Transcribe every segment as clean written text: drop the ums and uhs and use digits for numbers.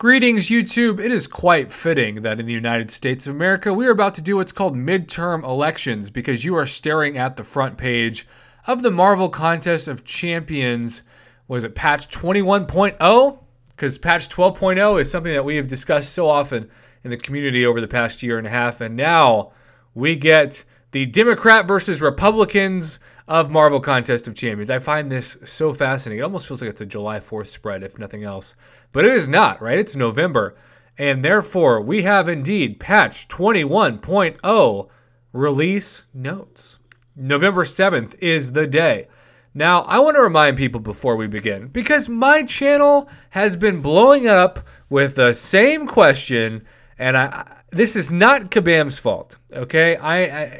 Greetings, YouTube. It is quite fitting that in the United States of America, we are about to do what's called midterm elections because you are staring at the front page of the Marvel Contest of Champions. Was it patch 21.0? Because patch 12.0 is something that we have discussed so often in the community over the past year and a half. And now we get the Democrat versus Republicans of Marvel Contest of Champions. I find this so fascinating. It almost feels like it's a July 4th spread, if nothing else. But it is not, right? It's November. And therefore, we have indeed patch 21.0 release notes. November 7th is the day. Now, I want to remind people before we begin, because my channel has been blowing up with the same question, and this is not Kabam's fault, okay?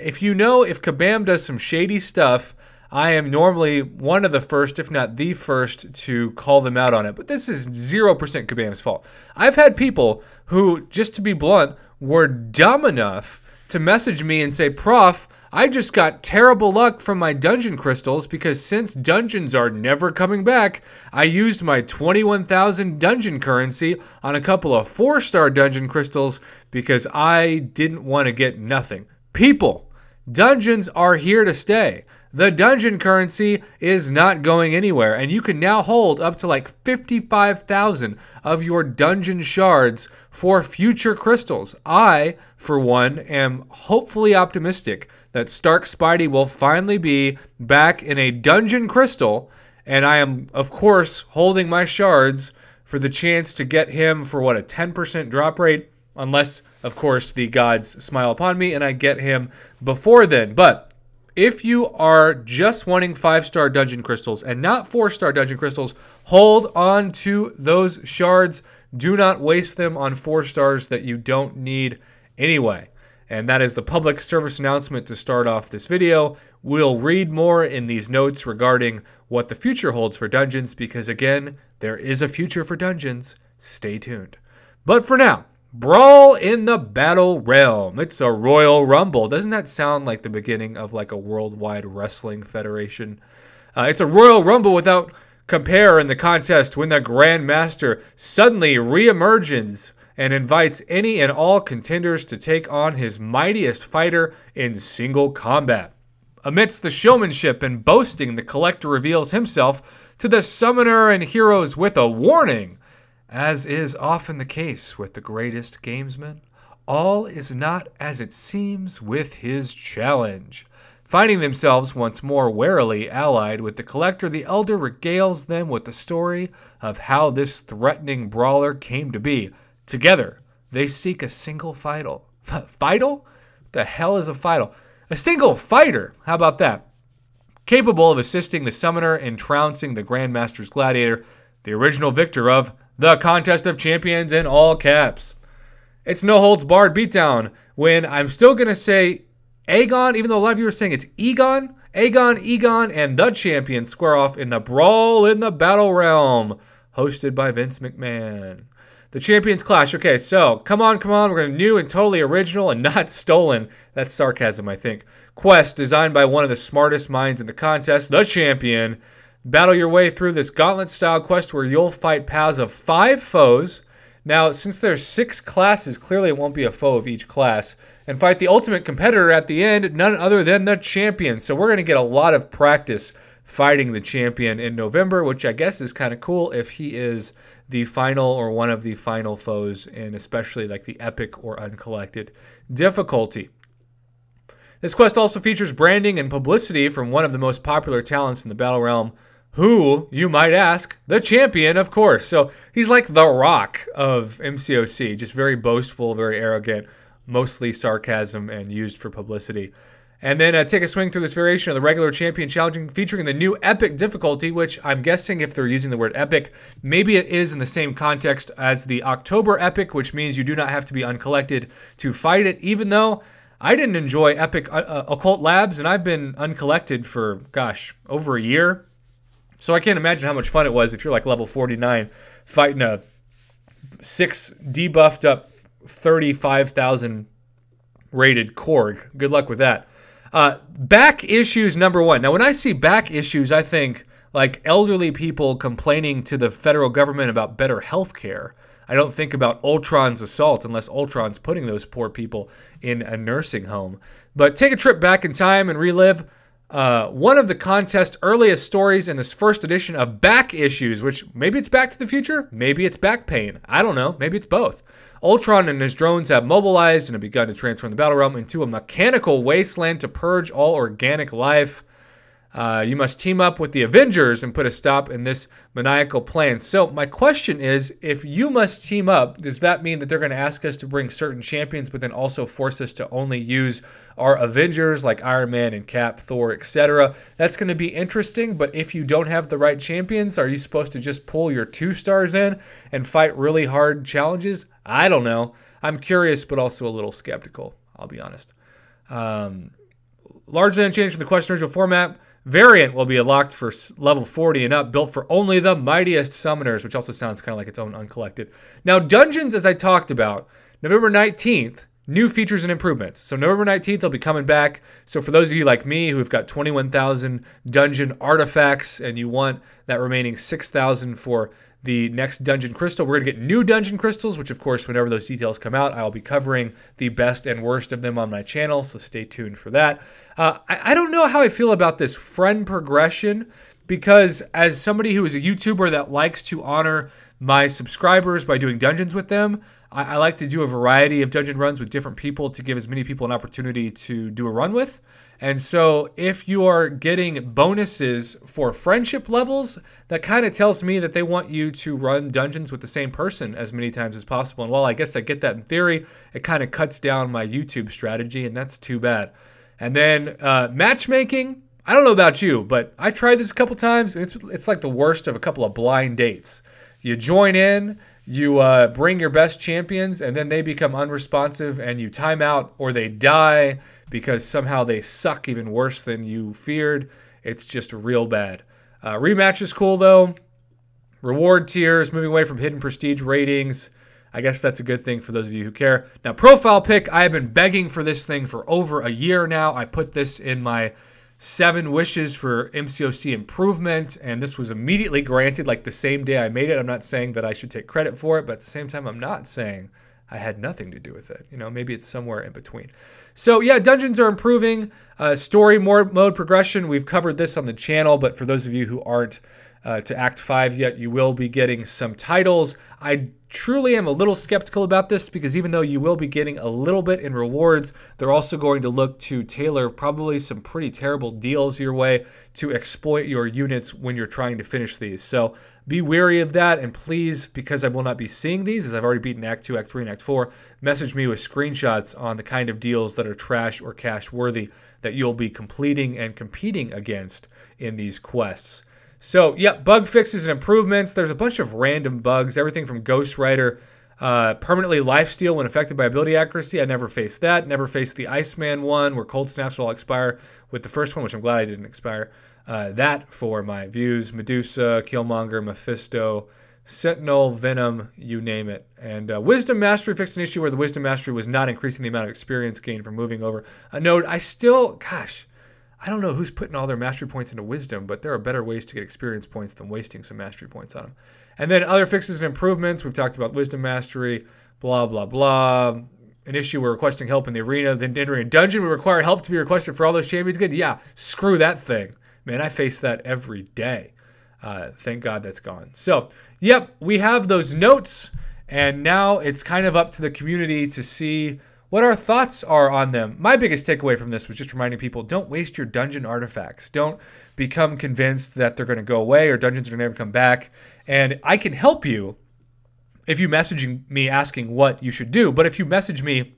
If Kabam does some shady stuff, I am normally one of the first, if not the first, to call them out on it. But this is 0% Kabam's fault. I've had people who, just to be blunt, were dumb enough to message me and say, Prof, I just got terrible luck from my dungeon crystals because since dungeons are never coming back, I used my 21,000 dungeon currency on a couple of 4-star dungeon crystals because I didn't want to get nothing. People, dungeons are here to stay. The dungeon currency is not going anywhere, and you can now hold up to like 55,000 of your dungeon shards for future crystals. I, for one, am hopefully optimistic that Stark Spidey will finally be back in a dungeon crystal, and I am, of course, holding my shards for the chance to get him for, what, a 10% drop rate? Unless, of course, the gods smile upon me and I get him before then. But if you are just wanting 5-star dungeon crystals and not 4-star dungeon crystals, hold on to those shards. Do not waste them on 4 stars that you don't need anyway. And that is the public service announcement to start off this video. We'll read more in these notes regarding what the future holds for dungeons because, again, there is a future for dungeons. Stay tuned. But for now, Brawl in the Battle Realm. It's a Royal Rumble. Doesn't that sound like the beginning of like a worldwide wrestling federation? It's a Royal Rumble without compare in the contest when the Grand Master suddenly reemerges and invites any and all contenders to take on his mightiest fighter in single combat. Amidst the showmanship and boasting, the Collector reveals himself to the summoner and heroes with a warning. As is often the case with the greatest gamesmen, all is not as it seems with his challenge. Finding themselves once more warily allied with the Collector, the Elder regales them with the story of how this threatening brawler came to be. Together, they seek a single fighter. Fighter? The hell is a fighter? A single fighter! How about that? Capable of assisting the summoner in trouncing the Grandmaster's gladiator, the original victor of the Contest of Champions in all caps. It's no holds barred beatdown when I'm still going to say Aegon, even though a lot of you are saying it's Egon. Egon, and the champion square off in the Brawl in the Battle Realm, hosted by Vince McMahon. The Champions Clash. Okay, so come on. We're going to new and totally original and not stolen. That's sarcasm, I think. Quest designed by one of the smartest minds in the contest, the Champion. Battle your way through this gauntlet-style quest where you'll fight paths of 5 foes. Now, since there's 6 classes, clearly it won't be a foe of each class. And fight the ultimate competitor at the end, none other than the Champion. So we're going to get a lot of practice fighting the Champion in November, which I guess is kind of cool if he is the final or one of the final foes, and especially like the epic or uncollected difficulty. This quest also features branding and publicity from one of the most popular talents in the Battle Realm, who, you might ask, the Champion, of course. So he's like the Rock of MCOC, just very boastful, very arrogant, mostly sarcasm and used for publicity. And then take a swing through this variation of the regular Champion challenging, featuring the new epic difficulty, which I'm guessing if they're using the word epic, maybe it is in the same context as the October epic, which means you do not have to be uncollected to fight it, even though I didn't enjoy epic Occult Labs, and I've been uncollected for, gosh, over a year. So I can't imagine how much fun it was if you're like level 49 fighting a 6 debuffed up 35,000 rated Korg. Good luck with that. Back issues number 1. Now, when I see back issues, I think like elderly people complaining to the federal government about better health care. I don't think about Ultron's assault unless Ultron's putting those poor people in a nursing home. But take a trip back in time and relive one of the contest's earliest stories in this first edition of Back Issues, which maybe it's Back to the Future, maybe it's back pain. I don't know. Maybe it's both. Ultron and his drones have mobilized and have begun to transform the battle realm into a mechanical wasteland to purge all organic life. You must team up with the Avengers and put a stop in this maniacal plan. So my question is, if you must team up, does that mean that they're going to ask us to bring certain champions, but then also force us to only use our Avengers like Iron Man and Cap, Thor, etc.? That's going to be interesting, but if you don't have the right champions, are you supposed to just pull your 2 stars in and fight really hard challenges? I don't know. I'm curious, but also a little skeptical, I'll be honest. Largely unchanged from the question original format. Variant will be unlocked for level 40 and up, built for only the mightiest summoners, which also sounds kind of like its own uncollected. Now, dungeons, as I talked about, November 19th, new features and improvements. So November 19th, they'll be coming back. So for those of you like me who've got 21,000 dungeon artifacts and you want that remaining 6,000 for the next dungeon crystal, we're going to get new dungeon crystals, which of course, whenever those details come out, I'll be covering the best and worst of them on my channel, so stay tuned for that. I don't know how I feel about this friend progression, because as somebody who is a YouTuber that likes to honor my subscribers by doing dungeons with them, I like to do a variety of dungeon runs with different people to give as many people an opportunity to do a run with. And so if you are getting bonuses for friendship levels, that kind of tells me that they want you to run dungeons with the same person as many times as possible. And while I guess I get that in theory, it kind of cuts down my YouTube strategy, and that's too bad. And then matchmaking, I don't know about you, but I tried this a couple times, and it's like the worst of a couple of blind dates. You join in, you bring your best champions, and then they become unresponsive, and you time out, or they die because somehow they suck even worse than you feared. It's just real bad. Rematch is cool, though. Reward tiers, moving away from hidden prestige ratings. I guess that's a good thing for those of you who care. Now, profile pick, I have been begging for this thing for over a year now. I put this in my 7 wishes for MCOC improvement, and this was immediately granted like the same day I made it. I'm not saying that I should take credit for it, but at the same time, I'm not saying I had nothing to do with it. You know, maybe it's somewhere in between. So yeah, dungeons are improving. Story mode progression, we've covered this on the channel, but for those of you who aren't to Act 5 yet, you will be getting some titles. I truly am a little skeptical about this, because even though you will be getting a little bit in rewards, they're also going to look to tailor probably some pretty terrible deals your way to exploit your units when you're trying to finish these. So be wary of that, and please, because I will not be seeing these, as I've already beaten Act 2, Act 3, and Act 4, message me with screenshots on the kind of deals that are trash or cash worthy that you'll be completing and competing against in these quests. So, yeah, bug fixes and improvements. There's a bunch of random bugs, everything from Ghost Rider, permanently lifesteal when affected by ability accuracy. I never faced that. Never faced the Iceman one, where cold snaps will all expire with the first one, which I'm glad I didn't expire that for my views. Medusa, Killmonger, Mephisto, Sentinel, Venom, you name it. And Wisdom Mastery fixed an issue where the Wisdom Mastery was not increasing the amount of experience gained from moving over a node. I still, gosh, I don't know who's putting all their mastery points into wisdom, but there are better ways to get experience points than wasting some mastery points on them. And then other fixes and improvements. We've talked about wisdom mastery, blah, blah, blah. An issue we're requesting help in the arena, then entering a dungeon. We require help to be requested for all those champions. Good. Yeah, screw that thing. Man, I face that every day. Thank God that's gone. So, yep, we have those notes, and now it's kind of up to the community to see what our thoughts are on them. My biggest takeaway from this was just reminding people, don't waste your dungeon artifacts. Don't become convinced that they're going to go away or dungeons are going to never come back. And I can help you if you message me asking what you should do. But if you message me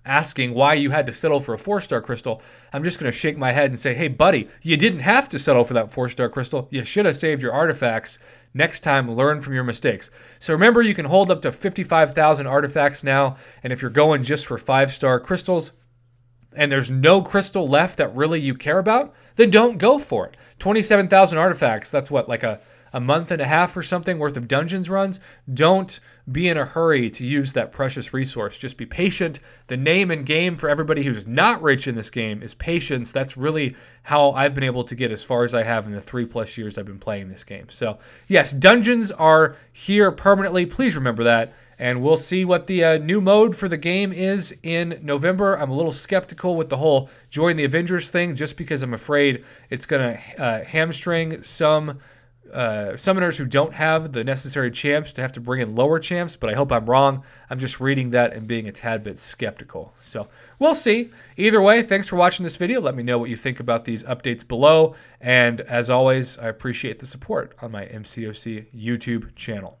asking why you had to settle for a 4-star crystal, I'm just going to shake my head and say, hey, buddy, you didn't have to settle for that 4-star crystal. You should have saved your artifacts. Next time, learn from your mistakes. So remember, you can hold up to 55,000 artifacts now, and if you're going just for 5-star crystals and there's no crystal left that really you care about, then don't go for it. 27,000 artifacts, that's what, like a a month and a half or something worth of dungeons runs, don't be in a hurry to use that precious resource. Just be patient. The name and game for everybody who's not rich in this game is patience. That's really how I've been able to get as far as I have in the 3+ years I've been playing this game. So yes, dungeons are here permanently. Please remember that. And we'll see what the new mode for the game is in November. I'm a little skeptical with the whole join the Avengers thing just because I'm afraid it's going to hamstring some summoners who don't have the necessary champs to have to bring in lower champs, but I hope I'm wrong. I'm just reading that and being a tad bit skeptical. So we'll see. Either way, thanks for watching this video. Let me know what you think about these updates below. And as always, I appreciate the support on my MCOC YouTube channel.